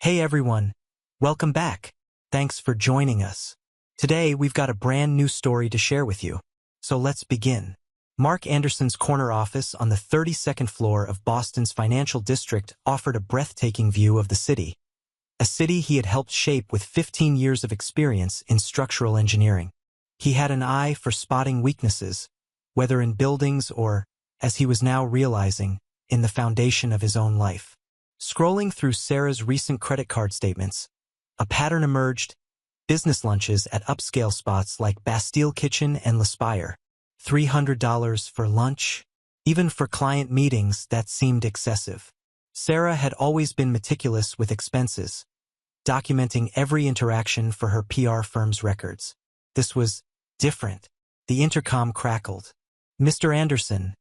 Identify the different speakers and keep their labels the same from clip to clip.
Speaker 1: Hey everyone, welcome back. Thanks for joining us. Today we've got a brand new story to share with you. So let's begin. Mark Anderson's corner office on the 32nd floor of Boston's financial district offered a breathtaking view of the city. A city he had helped shape with 15 years of experience in structural engineering. He had an eye for spotting weaknesses, whether in buildings or, as he was now realizing, in the foundation of his own life. Scrolling through Sarah's recent credit card statements, a pattern emerged: business lunches at upscale spots like Bastille Kitchen and L'Aspire. $300 for lunch? Even for client meetings, that seemed excessive. Sarah had always been meticulous with expenses, documenting every interaction for her PR firm's records. This was different. The intercom crackled. "Mr. Anderson,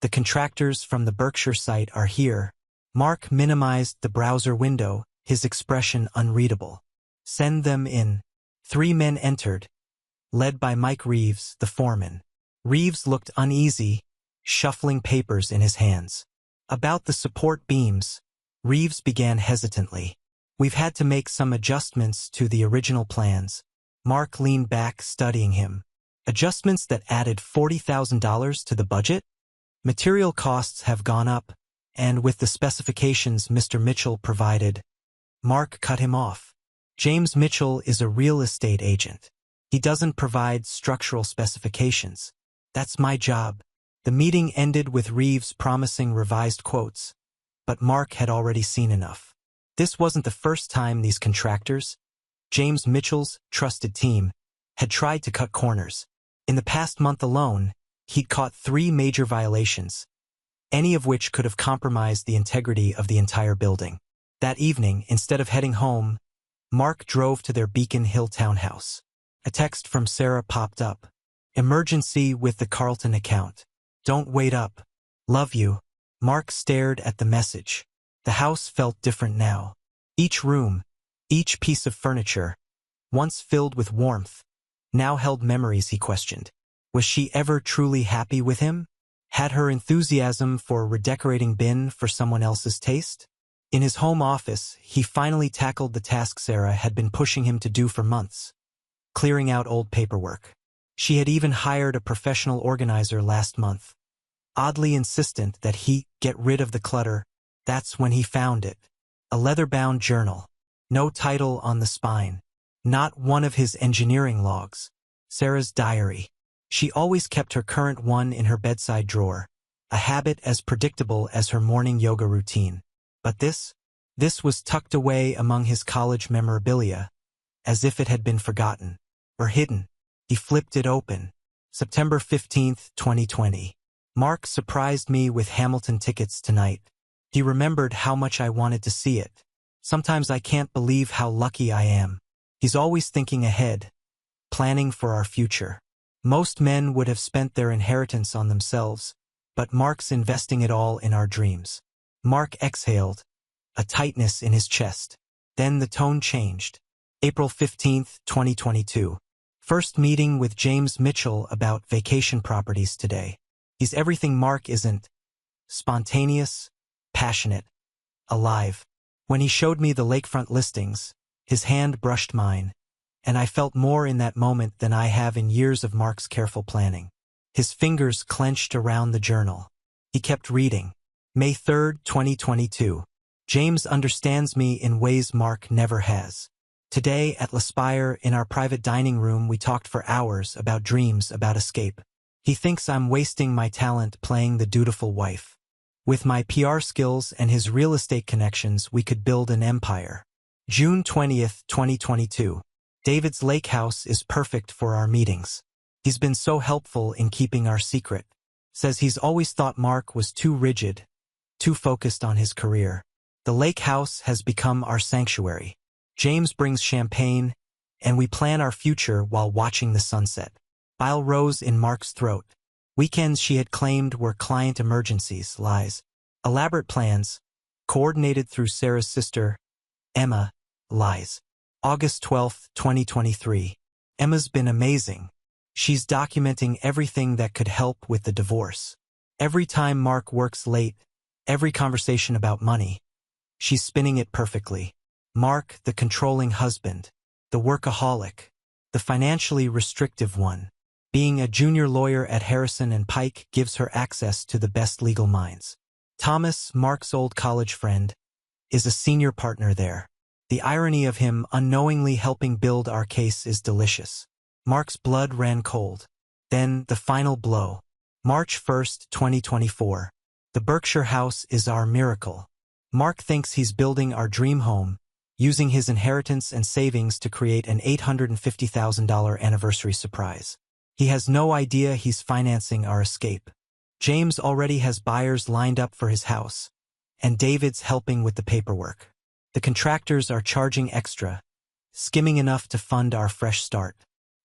Speaker 1: the contractors from the Berkshire site are here." Mark minimized the browser window, his expression unreadable. "Send them in." 3 men entered, led by Mike Reeves, the foreman. Reeves looked uneasy, shuffling papers in his hands. "About the support beams," Reeves began hesitantly. "We've had to make some adjustments to the original plans." Mark leaned back, studying him. "Adjustments that added $40,000 to the budget? Material costs have gone up, and with the specifications Mr. Mitchell provided." Mark cut him off. "James Mitchell is a real estate agent. He doesn't provide structural specifications. That's my job." The meeting ended with Reeves promising revised quotes, but Mark had already seen enough. This wasn't the first time these contractors, James Mitchell's trusted team, had tried to cut corners. In the past month alone, he'd caught 3 major violations, any of which could have compromised the integrity of the entire building. That evening, instead of heading home, Mark drove to their Beacon Hill townhouse. A text from Sarah popped up. "Emergency with the Carlton account. Don't wait up. Love you." Mark stared at the message. The house felt different now. Each room, each piece of furniture, once filled with warmth, now held memories he questioned. Was she ever truly happy with him? Had her enthusiasm for redecorating been for someone else's taste? In his home office, he finally tackled the task Sarah had been pushing him to do for months: clearing out old paperwork. She had even hired a professional organizer last month, oddly insistent that he get rid of the clutter. That's when he found it. A leather-bound journal. No title on the spine. Not one of his engineering logs. Sarah's diary. She always kept her current one in her bedside drawer, a habit as predictable as her morning yoga routine. But this was tucked away among his college memorabilia, as if it had been forgotten or hidden. He flipped it open. September 15th, 2020. "Mark surprised me with Hamilton tickets tonight. He remembered how much I wanted to see it. Sometimes I can't believe how lucky I am. He's always thinking ahead, planning for our future. Most men would have spent their inheritance on themselves, but Mark's investing it all in our dreams." Mark exhaled, a tightness in his chest. Then the tone changed. April 15th, 2022. "First meeting with James Mitchell about vacation properties today. He's everything Mark isn't: spontaneous, passionate, alive. When he showed me the lakefront listings, his hand brushed mine, and I felt more in that moment than I have in years of Mark's careful planning." His fingers clenched around the journal. He kept reading. May 3rd, 2022. "James understands me in ways Mark never has. Today at L'Aspire, in our private dining room, we talked for hours about dreams, about escape. He thinks I'm wasting my talent playing the dutiful wife. With my PR skills and his real estate connections, we could build an empire." June 20th, 2022. "David's lake house is perfect for our meetings. He's been so helpful in keeping our secret. Says he's always thought Mark was too rigid, too focused on his career. The lake house has become our sanctuary. James brings champagne, and we plan our future while watching the sunset." Bile rose in Mark's throat. Weekends she had claimed were client emergencies, lies. Elaborate plans, coordinated through Sarah's sister, Emma, lies. August 12th, 2023. "Emma's been amazing. She's documenting everything that could help with the divorce. Every time Mark works late, every conversation about money, she's spinning it perfectly. Mark, the controlling husband, the workaholic, the financially restrictive one. Being a junior lawyer at Harrison and Pike gives her access to the best legal minds. Thomas, Mark's old college friend, is a senior partner there. The irony of him unknowingly helping build our case is delicious. Mark's blood ran cold. Then, the final blow. March 1st, 2024. The Berkshire house is our miracle. Mark thinks he's building our dream home, using his inheritance and savings to create an $850,000 anniversary surprise. He has no idea he's financing our escape. James already has buyers lined up for his house, and David's helping with the paperwork. The contractors are charging extra, skimming enough to fund our fresh start.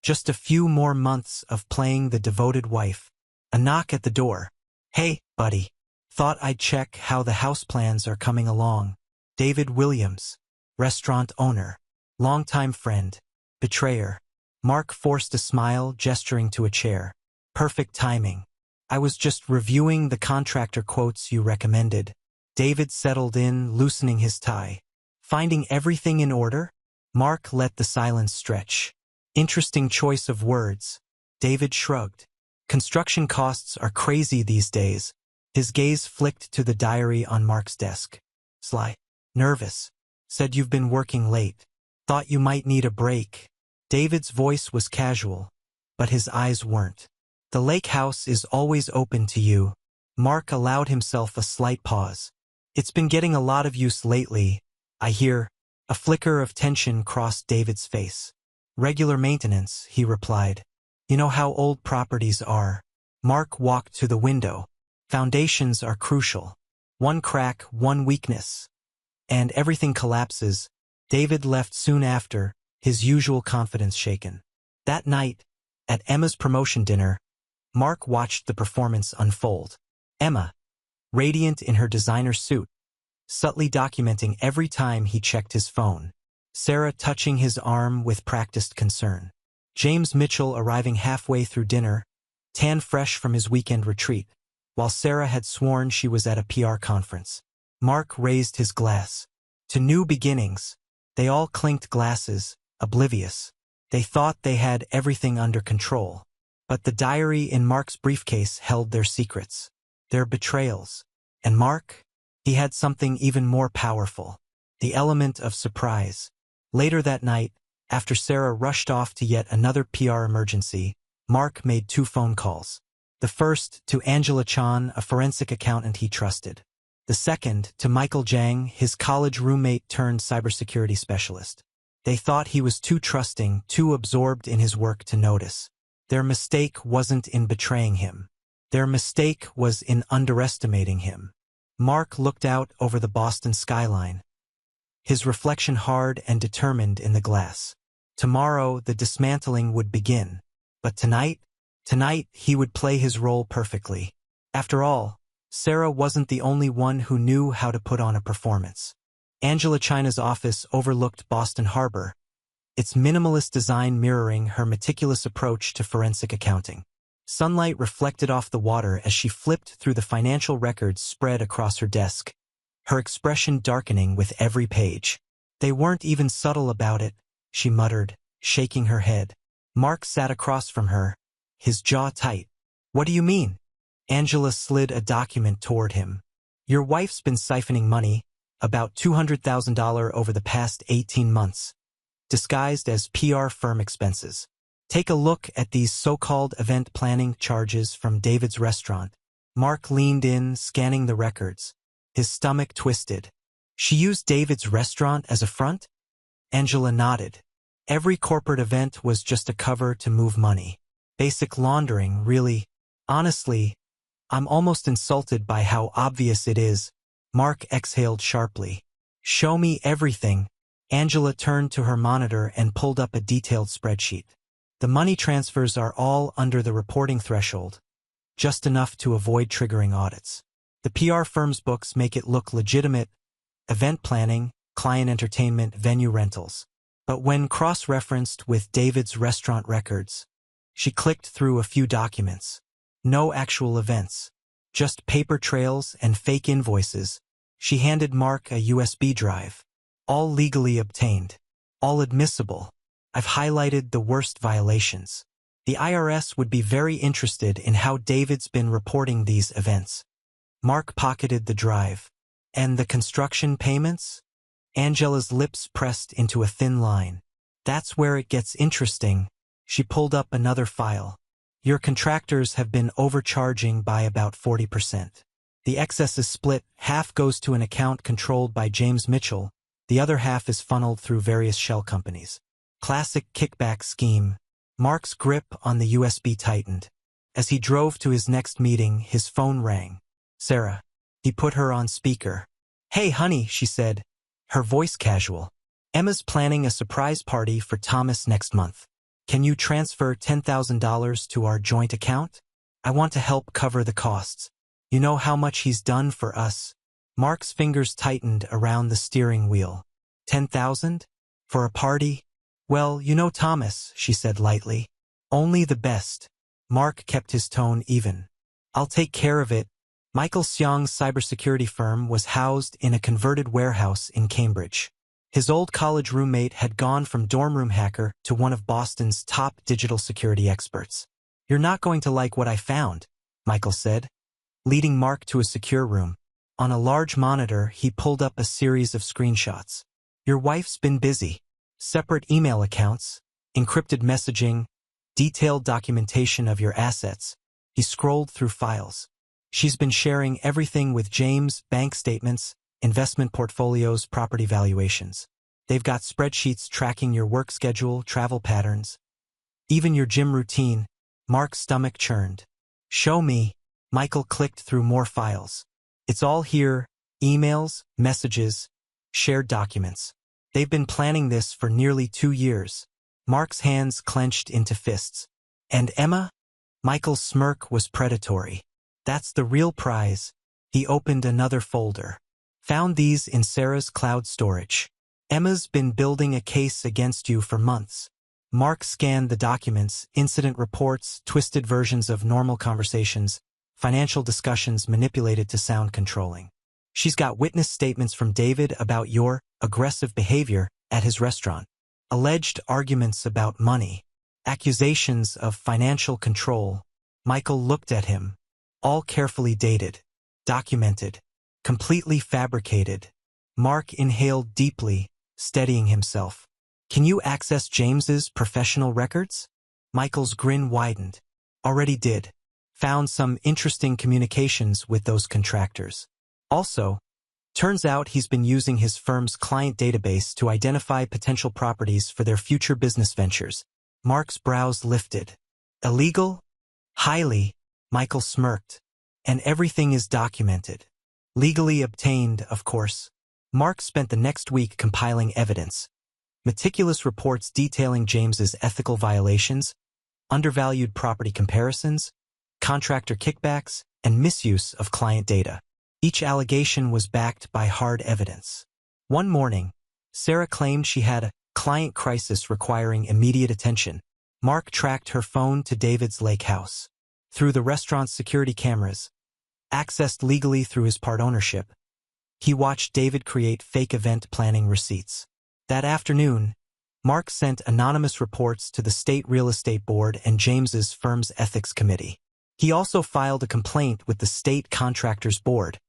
Speaker 1: Just a few more months of playing the devoted wife. A knock at the door. "Hey, buddy. Thought I'd check how the house plans are coming along." David Williams, restaurant owner, longtime friend, betrayer. Mark forced a smile, gesturing to a chair. "Perfect timing. I was just reviewing the contractor quotes you recommended." David settled in, loosening his tie. "Finding everything in order?" Mark let the silence stretch. "Interesting choice of words." David shrugged. "Construction costs are crazy these days." His gaze flicked to the diary on Mark's desk. "Sly. Nervous. Said you've been working late. Thought you might need a break." David's voice was casual, but his eyes weren't. "The lake house is always open to you." Mark allowed himself a slight pause. "It's been getting a lot of use lately, I hear." A flicker of tension crossed David's face. "Regular maintenance," he replied. "You know how old properties are." Mark walked to the window. "Foundations are crucial. One crack, one weakness, and everything collapses." David left soon after, his usual confidence shaken. That night, at Emma's promotion dinner, Mark watched the performance unfold. Emma, radiant in her designer suit, subtly documenting every time he checked his phone. Sarah touching his arm with practiced concern. James Mitchell arriving halfway through dinner, tan fresh from his weekend retreat, while Sarah had sworn she was at a PR conference. Mark raised his glass. To new beginnings. They all clinked glasses, oblivious. They thought they had everything under control. But the diary in Mark's briefcase held their secrets, their betrayals. And Mark? He had something even more powerful. The element of surprise. Later that night, after Sarah rushed off to yet another PR emergency, Mark made 2 phone calls. The first to Angela Chan, a forensic accountant he trusted. The second to Michael Jang, his college roommate turned cybersecurity specialist. They thought he was too trusting, too absorbed in his work to notice. Their mistake wasn't in betraying him. Their mistake was in underestimating him. Mark looked out over the Boston skyline, his reflection hard and determined in the glass. Tomorrow the dismantling would begin. But tonight he would play his role perfectly. After all, Sarah wasn't the only one who knew how to put on a performance. Angela China's office overlooked Boston Harbor, its minimalist design mirroring her meticulous approach to forensic accounting. Sunlight reflected off the water as she flipped through the financial records spread across her desk, her expression darkening with every page. "They weren't even subtle about it," she muttered, shaking her head. Mark sat across from her, his jaw tight. "What do you mean?" Angela slid a document toward him. "Your wife's been siphoning money, about $200,000 over the past 18 months, disguised as PR firm expenses. Take a look at these so-called event planning charges from David's restaurant." Mark leaned in, scanning the records. His stomach twisted. "She used David's restaurant as a front?" Angela nodded. "Every corporate event was just a cover to move money. Basic laundering, really. Honestly, I'm almost insulted by how obvious it is." Mark exhaled sharply. "Show me everything." Angela turned to her monitor and pulled up a detailed spreadsheet. "The money transfers are all under the reporting threshold, just enough to avoid triggering audits. The PR firm's books make it look legitimate: event planning, client entertainment, venue rentals. But when cross-referenced with David's restaurant records, she clicked through a few documents. No actual events, just paper trails and fake invoices. She handed Mark a USB drive. All legally obtained. All admissible. I've highlighted the worst violations. The IRS would be very interested in how David's been reporting these events. Mark pocketed the drive. And the construction payments? Angela's lips pressed into a thin line. That's where it gets interesting. She pulled up another file. Your contractors have been overcharging by about 40%. The excess is split, half goes to an account controlled by James Mitchell, the other half is funneled through various shell companies. Classic kickback scheme. Mark's grip on the USB tightened. As he drove to his next meeting, his phone rang. Sarah. He put her on speaker. Hey honey, she said, her voice casual. Emma's planning a surprise party for Thomas next month. Can you transfer $10,000 to our joint account? I want to help cover the costs. You know how much he's done for us. Mark's fingers tightened around the steering wheel. 10,000? For a party? Well, you know Thomas, she said lightly. Only the best. Mark kept his tone even. I'll take care of it. Michael Seong's cybersecurity firm was housed in a converted warehouse in Cambridge. His old college roommate had gone from dorm room hacker to one of Boston's top digital security experts. You're not going to like what I found, Michael said, leading Mark to a secure room. On a large monitor, he pulled up a series of screenshots. Your wife's been busy. Separate email accounts, encrypted messaging, detailed documentation of your assets. He scrolled through files. She's been sharing everything with James, bank statements, investment portfolios, property valuations. They've got spreadsheets tracking your work schedule, travel patterns. Even your gym routine. Mark's stomach churned. Show me. Michael clicked through more files. It's all here, emails, messages, shared documents. They've been planning this for nearly 2 years. Mark's hands clenched into fists. And Emma? Michael's smirk was predatory. That's the real prize. He opened another folder. Found these in Sarah's cloud storage. Emma's been building a case against you for months. Mark scanned the documents, incident reports, twisted versions of normal conversations, financial discussions manipulated to sound controlling. She's got witness statements from David about your aggressive behavior at his restaurant. Alleged arguments about money. Accusations of financial control. Michael looked at him. All carefully dated. Documented. Completely fabricated. Mark inhaled deeply, steadying himself. Can you access James's professional records? Michael's grin widened. Already did. Found some interesting communications with those contractors. Also, turns out he's been using his firm's client database to identify potential properties for their future business ventures. Mark's brows lifted. Illegal? Highly, Michael smirked. And everything is documented. Legally obtained, of course. Mark spent the next week compiling evidence. Meticulous reports detailing James's ethical violations, undervalued property comparisons, contractor kickbacks, and misuse of client data. Each allegation was backed by hard evidence. One morning, Sarah claimed she had a client crisis requiring immediate attention. Mark tracked her phone to David's lake house. Through the restaurant's security cameras, accessed legally through his part ownership, he watched David create fake event planning receipts. That afternoon, Mark sent anonymous reports to the State Real Estate Board and James's firm's ethics committee. He also filed a complaint with the State Contractors Board,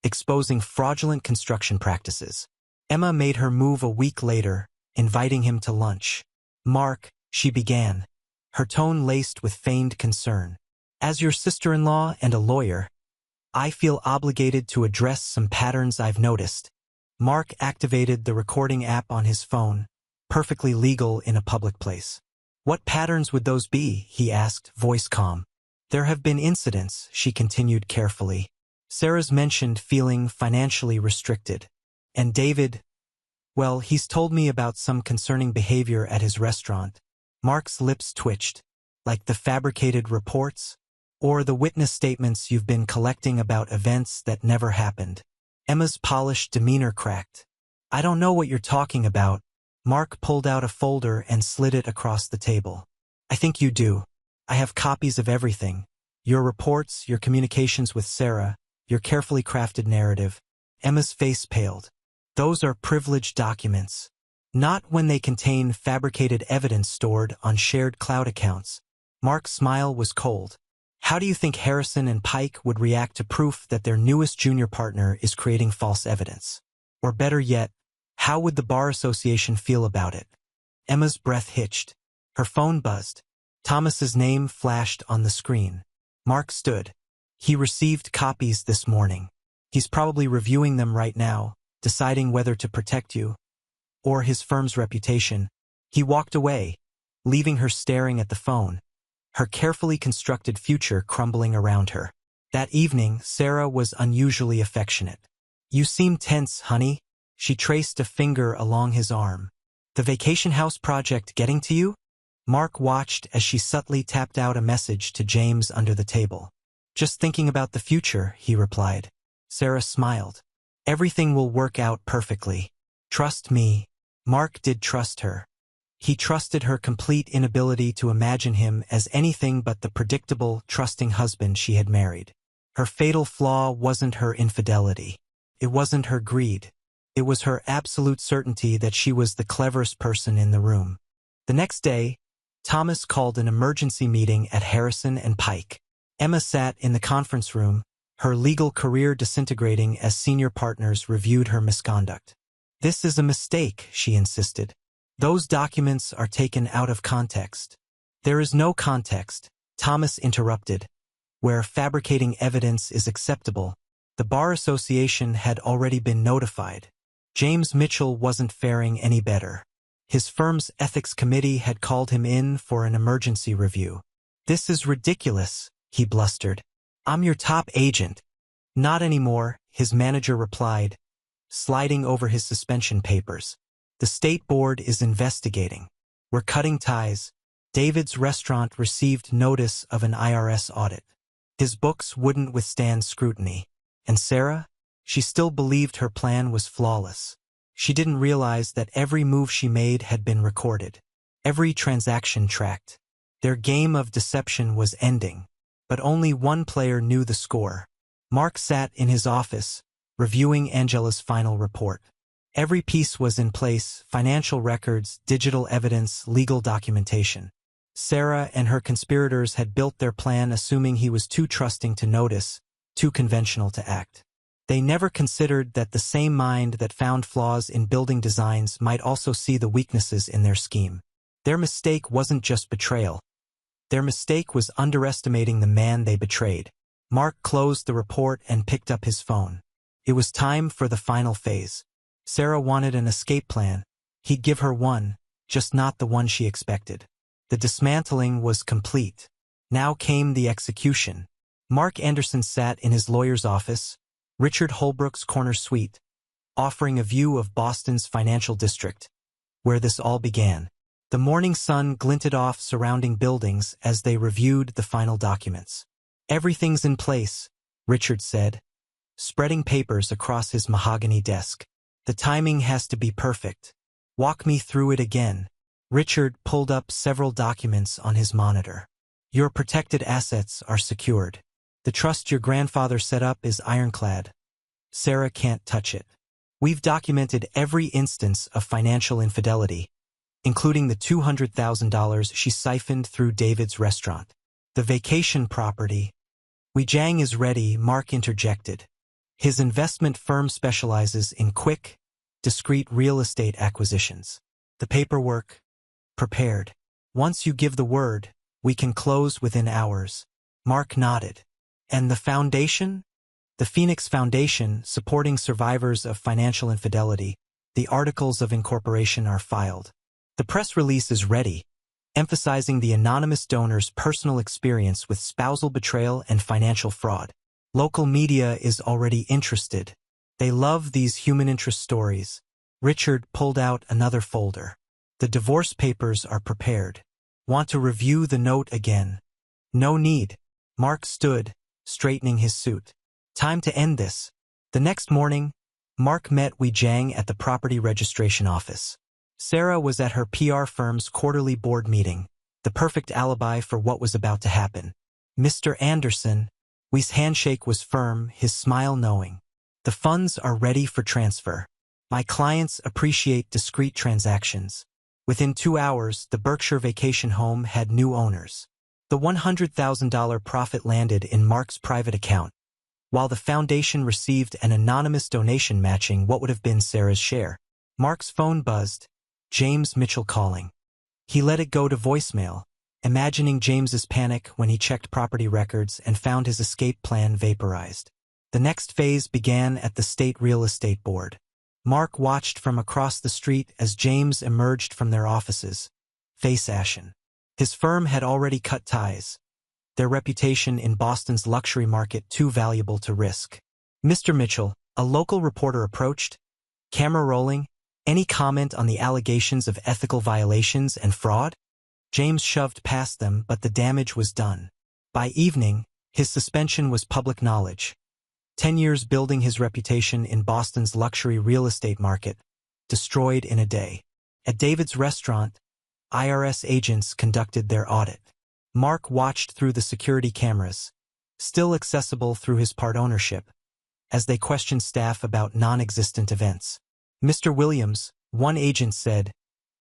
Speaker 1: exposing fraudulent construction practices. Emma made her move a week later, inviting him to lunch. Mark, she began, her tone laced with feigned concern. As your sister-in-law and a lawyer, I feel obligated to address some patterns I've noticed. Mark activated the recording app on his phone, perfectly legal in a public place. What patterns would those be? He asked, voice calm. There have been incidents, she continued carefully. Sarah's mentioned feeling financially restricted. And David, well, he's told me about some concerning behavior at his restaurant. Mark's lips twitched. Like the fabricated reports? Or the witness statements you've been collecting about events that never happened? Emma's polished demeanor cracked. I don't know what you're talking about. Mark pulled out a folder and slid it across the table. I think you do. I have copies of everything. Your reports, your communications with Sarah, your carefully crafted narrative. Emma's face paled. Those are privileged documents. Not when they contain fabricated evidence stored on shared cloud accounts. Mark's smile was cold. How do you think Harrison and Pike would react to proof that their newest junior partner is creating false evidence? Or better yet, how would the Bar Association feel about it? Emma's breath hitched. Her phone buzzed. Thomas's name flashed on the screen. Mark stood. He received copies this morning. He's probably reviewing them right now, deciding whether to protect you or his firm's reputation. He walked away, leaving her staring at the phone, her carefully constructed future crumbling around her. That evening, Sarah was unusually affectionate. You seem tense, honey. She traced a finger along his arm. The vacation house project getting to you? Mark watched as she subtly tapped out a message to James under the table. Just thinking about the future, he replied. Sarah smiled. Everything will work out perfectly. Trust me. Mark did trust her. He trusted her complete inability to imagine him as anything but the predictable, trusting husband she had married. Her fatal flaw wasn't her infidelity. It wasn't her greed. It was her absolute certainty that she was the cleverest person in the room. The next day, Thomas called an emergency meeting at Harrison and Pike. Emma sat in the conference room, her legal career disintegrating as senior partners reviewed her misconduct. This is a mistake, she insisted. Those documents are taken out of context. There is no context, Thomas interrupted. Where fabricating evidence is acceptable, the Bar Association had already been notified. James Mitchell wasn't faring any better. His firm's ethics committee had called him in for an emergency review. This is ridiculous, he blustered. I'm your top agent. Not anymore, his manager replied, sliding over his suspension papers. The state board is investigating. We're cutting ties. David's restaurant received notice of an IRS audit. His books wouldn't withstand scrutiny. And Sarah? She still believed her plan was flawless. She didn't realize that every move she made had been recorded. Every transaction tracked. Their game of deception was ending. But only one player knew the score. Mark sat in his office, reviewing Angela's final report. Every piece was in place: financial records, digital evidence, legal documentation. Sarah and her conspirators had built their plan assuming he was too trusting to notice, too conventional to act. They never considered that the same mind that found flaws in building designs might also see the weaknesses in their scheme. Their mistake wasn't just betrayal. Their mistake was underestimating the man they betrayed. Mark closed the report and picked up his phone. It was time for the final phase. Sarah wanted an escape plan. He'd give her one, just not the one she expected. The dismantling was complete. Now came the execution. Mark Anderson sat in his lawyer's office, Richard Holbrook's corner suite, offering a view of Boston's financial district, where this all began. The morning sun glinted off surrounding buildings as they reviewed the final documents. Everything's in place, Richard said, spreading papers across his mahogany desk. The timing has to be perfect. Walk me through it again. Richard pulled up several documents on his monitor. Your protected assets are secured. The trust your grandfather set up is ironclad. Sarah can't touch it. We've documented every instance of financial infidelity, including the $200,000 she siphoned through David's restaurant. The vacation property. Weijang is ready, Mark interjected. His investment firm specializes in quick, discreet real estate acquisitions. The paperwork? Prepared. Once you give the word, we can close within hours. Mark nodded. And the foundation? The Phoenix Foundation, supporting survivors of financial infidelity. The articles of incorporation are filed. The press release is ready, emphasizing the anonymous donor's personal experience with spousal betrayal and financial fraud. Local media is already interested. They love these human interest stories. Richard pulled out another folder. The divorce papers are prepared. Want to review the note again? No need. Mark stood, straightening his suit. Time to end this. The next morning, Mark met Weijang at the property registration office. Sarah was at her PR firm's quarterly board meeting, the perfect alibi for what was about to happen. Mr. Anderson, We's handshake was firm, his smile knowing. The funds are ready for transfer. My clients appreciate discreet transactions. Within 2 hours, the Berkshire vacation home had new owners. The $100,000 profit landed in Mark's private account, while the foundation received an anonymous donation matching what would have been Sarah's share. Mark's phone buzzed. James Mitchell calling. He let it go to voicemail, imagining James's panic when he checked property records and found his escape plan vaporized. The next phase began at the State Real Estate Board. Mark watched from across the street as James emerged from their offices, face ashen. His firm had already cut ties, their reputation in Boston's luxury market too valuable to risk. Mr. Mitchell, a local reporter approached, camera rolling. Any comment on the allegations of ethical violations and fraud? James shoved past them, but the damage was done. By evening, his suspension was public knowledge. 10 years building his reputation in Boston's luxury real estate market, destroyed in a day. At David's restaurant, IRS agents conducted their audit. Mark watched through the security cameras, still accessible through his part ownership, as they questioned staff about non-existent events. Mr. Williams, one agent said,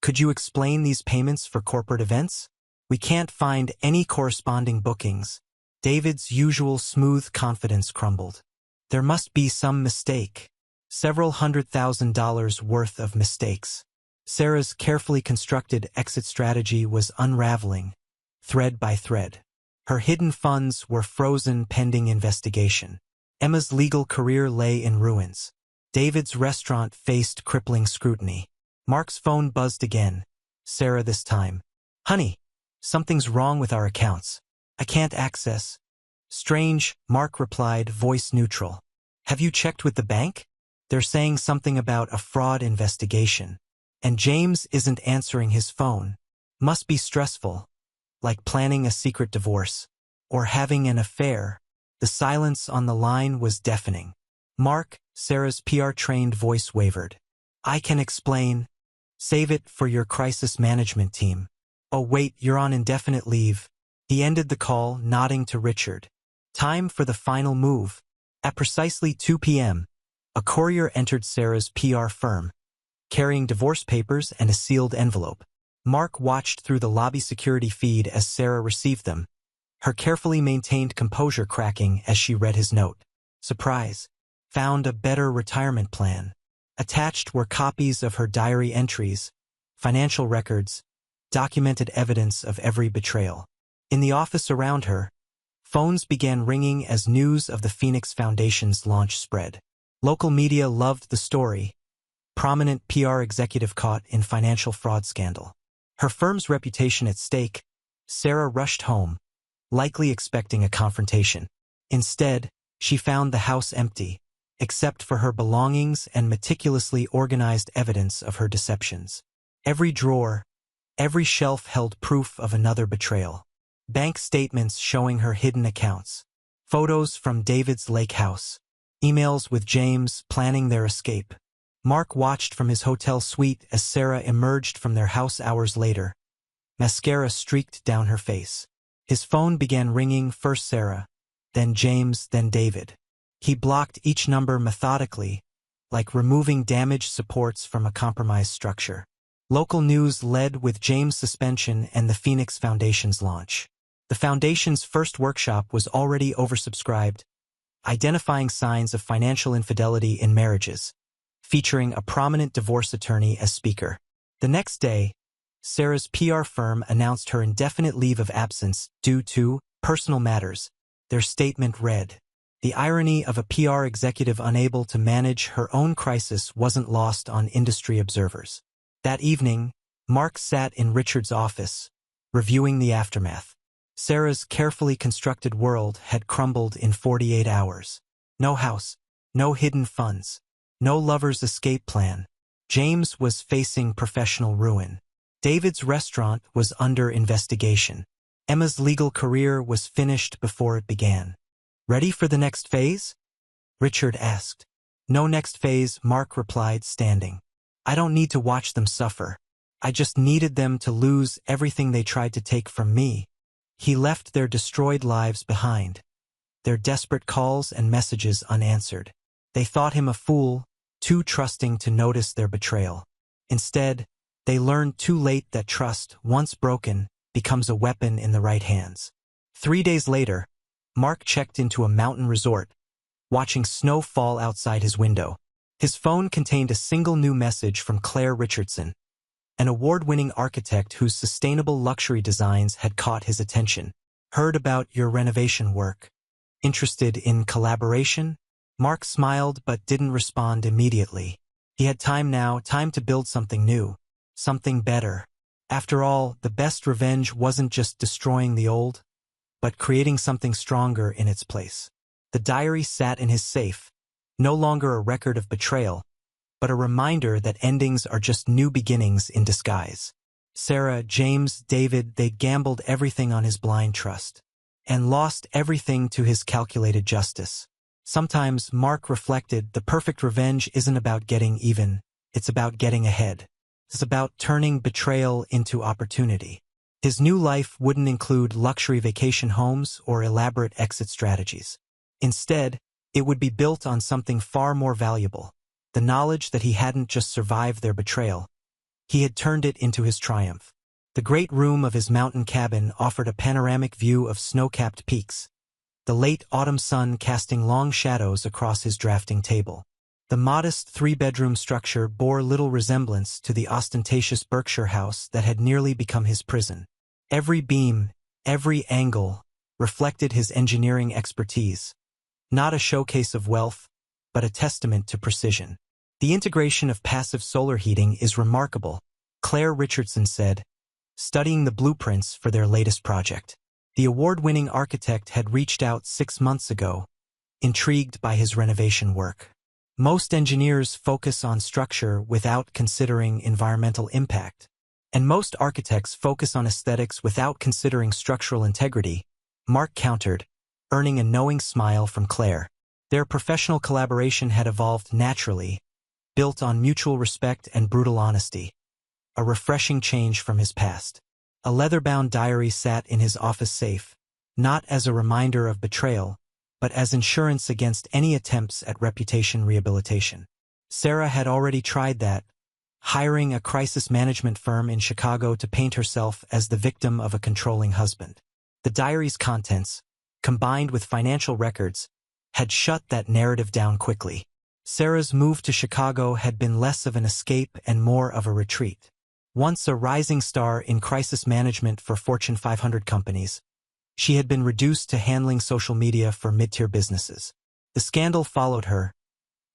Speaker 1: "Could you explain these payments for corporate events? We can't find any corresponding bookings." David's usual smooth confidence crumbled. There must be some mistake. Several $100,000 worth of mistakes. Sarah's carefully constructed exit strategy was unraveling, thread by thread. Her hidden funds were frozen pending investigation. Emma's legal career lay in ruins. David's restaurant faced crippling scrutiny. Mark's phone buzzed again. Sarah this time. "Honey, something's wrong with our accounts. I can't access." "Strange," Mark replied, voice neutral. "Have you checked with the bank? They're saying something about a fraud investigation. And James isn't answering his phone. Must be stressful. Like planning a secret divorce. Or having an affair." The silence on the line was deafening. "Mark," Sarah's PR-trained voice wavered. "I can explain. Save it for your crisis management team." "Oh wait, you're on indefinite leave." He ended the call, nodding to Richard. Time for the final move. At precisely 2 p.m., a courier entered Sarah's PR firm, carrying divorce papers and a sealed envelope. Mark watched through the lobby security feed as Sarah received them, her carefully maintained composure cracking as she read his note. Surprise. Found a better retirement plan. Attached were copies of her diary entries, financial records, documented evidence of every betrayal. In the office around her, phones began ringing as news of the Phoenix Foundation's launch spread. Local media loved the story. Prominent PR executive caught in financial fraud scandal. Her firm's reputation at stake, Sarah rushed home, likely expecting a confrontation. Instead, she found the house empty, except for her belongings and meticulously organized evidence of her deceptions. Every drawer, every shelf held proof of another betrayal. Bank statements showing her hidden accounts. Photos from David's lake house. Emails with James planning their escape. Mark watched from his hotel suite as Sarah emerged from their house hours later. Mascara streaked down her face. His phone began ringing, first Sarah, then James, then David. He blocked each number methodically, like removing damaged supports from a compromised structure. Local news led with James' suspension and the Phoenix Foundation's launch. The Foundation's first workshop was already oversubscribed, identifying signs of financial infidelity in marriages, featuring a prominent divorce attorney as speaker. The next day, Sarah's PR firm announced her indefinite leave of absence due to personal matters. Their statement read, "The irony of a PR executive unable to manage her own crisis wasn't lost on industry observers." That evening, Mark sat in Richard's office, reviewing the aftermath. Sarah's carefully constructed world had crumbled in 48 hours. No house, no hidden funds, no lover's escape plan. James was facing professional ruin. David's restaurant was under investigation. Emma's legal career was finished before it began. "Ready for the next phase?" Richard asked. "No next phase," Mark replied, standing. "I don't need to watch them suffer. I just needed them to lose everything they tried to take from me." He left their destroyed lives behind, their desperate calls and messages unanswered. They thought him a fool, too trusting to notice their betrayal. Instead, they learned too late that trust, once broken, becomes a weapon in the right hands. 3 days later, Mark checked into a mountain resort, watching snow fall outside his window. His phone contained a single new message from Claire Richardson, an award-winning architect whose sustainable luxury designs had caught his attention. "Heard about your renovation work. Interested in collaboration?" Mark smiled but didn't respond immediately. He had time now, time to build something new, something better. After all, the best revenge wasn't just destroying the old, but creating something stronger in its place. The diary sat in his safe, no longer a record of betrayal, but a reminder that endings are just new beginnings in disguise. Sarah, James, David, they gambled everything on his blind trust, and lost everything to his calculated justice. Sometimes, Mark reflected, the perfect revenge isn't about getting even, it's about getting ahead. It's about turning betrayal into opportunity. His new life wouldn't include luxury vacation homes or elaborate exit strategies. Instead, it would be built on something far more valuable, the knowledge that he hadn't just survived their betrayal, he had turned it into his triumph. The great room of his mountain cabin offered a panoramic view of snow-capped peaks, the late autumn sun casting long shadows across his drafting table. The modest 3-bedroom structure bore little resemblance to the ostentatious Berkshire house that had nearly become his prison. Every beam, every angle, reflected his engineering expertise. Not a showcase of wealth, but a testament to precision. "The integration of passive solar heating is remarkable," Claire Richardson said, studying the blueprints for their latest project. The award-winning architect had reached out 6 months ago, intrigued by his renovation work. Most engineers focus on structure without considering environmental impact, and most architects focus on aesthetics without considering structural integrity, Mark countered, earning a knowing smile from Claire. Their professional collaboration had evolved naturally, built on mutual respect and brutal honesty, a refreshing change from his past. A leather-bound diary sat in his office safe, not as a reminder of betrayal, but as insurance against any attempts at reputation rehabilitation. Sarah had already tried that, hiring a crisis management firm in Chicago to paint herself as the victim of a controlling husband. The diary's contents, combined with financial records, had shut that narrative down quickly. Sarah's move to Chicago had been less of an escape and more of a retreat. Once a rising star in crisis management for Fortune 500 companies, she had been reduced to handling social media for mid-tier businesses. The scandal followed her.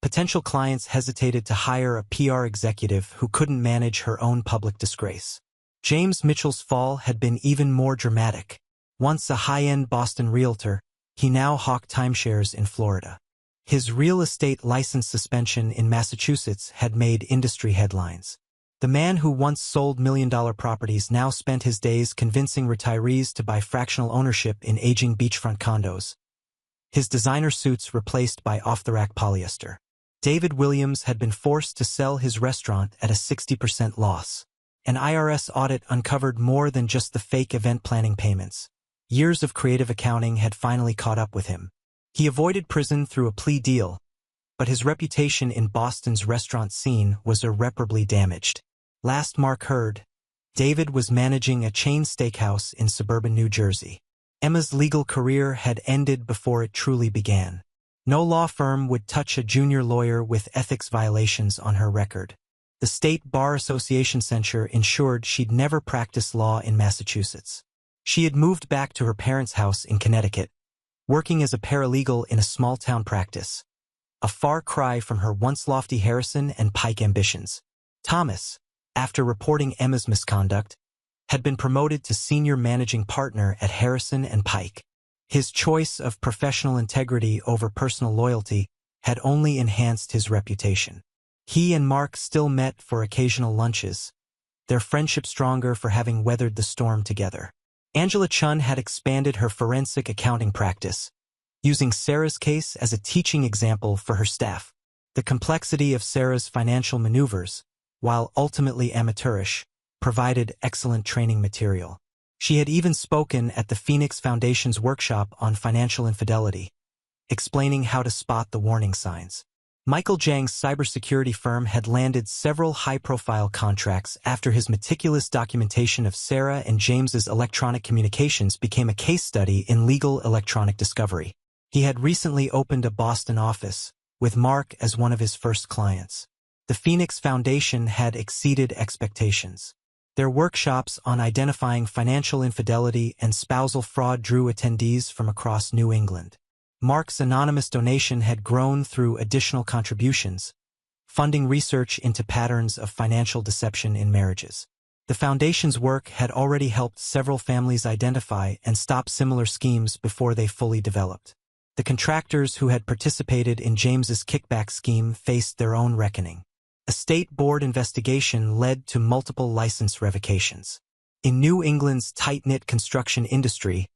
Speaker 1: Potential clients hesitated to hire a PR executive who couldn't manage her own public disgrace. James Mitchell's fall had been even more dramatic. Once a high-end Boston realtor, he now hawked timeshares in Florida. His real estate license suspension in Massachusetts had made industry headlines. The man who once sold million-dollar properties now spent his days convincing retirees to buy fractional ownership in aging beachfront condos, his designer suits replaced by off-the-rack polyester. David Williams had been forced to sell his restaurant at a 60% loss. An IRS audit uncovered more than just the fake event planning payments. Years of creative accounting had finally caught up with him. He avoided prison through a plea deal, but his reputation in Boston's restaurant scene was irreparably damaged. Last Mark heard, David was managing a chain steakhouse in suburban New Jersey. Emma's legal career had ended before it truly began. No law firm would touch a junior lawyer with ethics violations on her record. The State Bar Association censure ensured she'd never practice law in Massachusetts. She had moved back to her parents' house in Connecticut, working as a paralegal in a small-town practice, a far cry from her once lofty Harrison and Pike ambitions. Thomas, after reporting Emma's misconduct, had been promoted to senior managing partner at Harrison and Pike. His choice of professional integrity over personal loyalty had only enhanced his reputation. He and Mark still met for occasional lunches, their friendship stronger for having weathered the storm together. Angela Chun had expanded her forensic accounting practice, using Sarah's case as a teaching example for her staff. The complexity of Sarah's financial maneuvers, while ultimately amateurish, provided excellent training material. She had even spoken at the Phoenix Foundation's workshop on financial infidelity, explaining how to spot the warning signs. Michael Jang's cybersecurity firm had landed several high-profile contracts after his meticulous documentation of Sarah and James's electronic communications became a case study in legal electronic discovery. He had recently opened a Boston office, with Mark as one of his first clients. The Phoenix Foundation had exceeded expectations. Their workshops on identifying financial infidelity and spousal fraud drew attendees from across New England. Mark's anonymous donation had grown through additional contributions, funding research into patterns of financial deception in marriages. The foundation's work had already helped several families identify and stop similar schemes before they fully developed. The contractors who had participated in James's kickback scheme faced their own reckoning. A state board investigation led to multiple license revocations. In New England's tight-knit construction industry,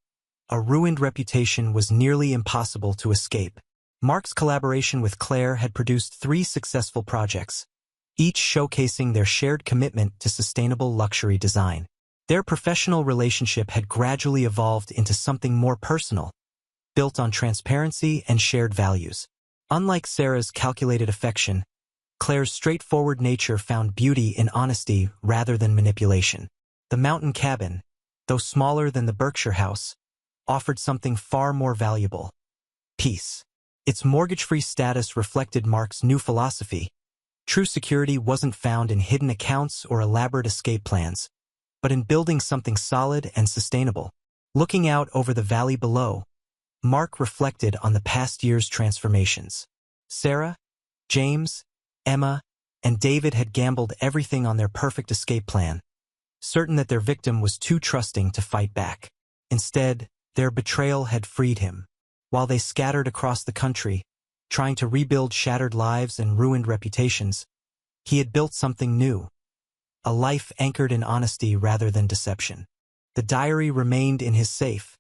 Speaker 1: a ruined reputation was nearly impossible to escape. Mark's collaboration with Claire had produced 3 successful projects, each showcasing their shared commitment to sustainable luxury design. Their professional relationship had gradually evolved into something more personal, built on transparency and shared values. Unlike Sarah's calculated affection, Claire's straightforward nature found beauty in honesty rather than manipulation. The mountain cabin, though smaller than the Berkshire house, offered something far more valuable: peace. Its mortgage-free status reflected Mark's new philosophy. True security wasn't found in hidden accounts or elaborate escape plans, but in building something solid and sustainable. Looking out over the valley below, Mark reflected on the past year's transformations. Sarah, James, Emma, and David had gambled everything on their perfect escape plan, certain that their victim was too trusting to fight back. Instead, their betrayal had freed him. While they scattered across the country, trying to rebuild shattered lives and ruined reputations, he had built something new, a life anchored in honesty rather than deception. The diary remained in his safe,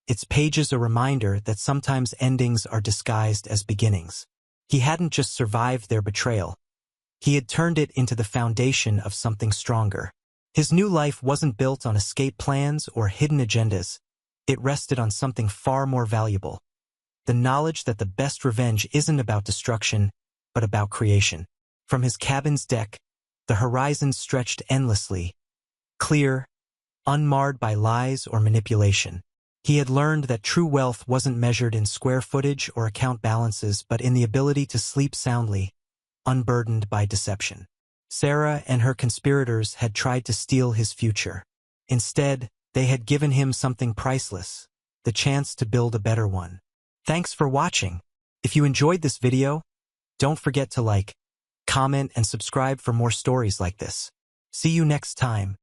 Speaker 1: its pages a reminder that sometimes endings are disguised as beginnings. He hadn't just survived their betrayal. He had turned it into the foundation of something stronger. His new life wasn't built on escape plans or hidden agendas. It rested on something far more valuable: the knowledge that the best revenge isn't about destruction, but about creation. From his cabin's deck, the horizon stretched endlessly, clear, unmarred by lies or manipulation. He had learned that true wealth wasn't measured in square footage or account balances, but in the ability to sleep soundly, unburdened by deception. Sarah and her conspirators had tried to steal his future. Instead, they had given him something priceless: the chance to build a better one. Thanks for watching. If you enjoyed this video, don't forget to like, comment, and subscribe for more stories like this. See you next time.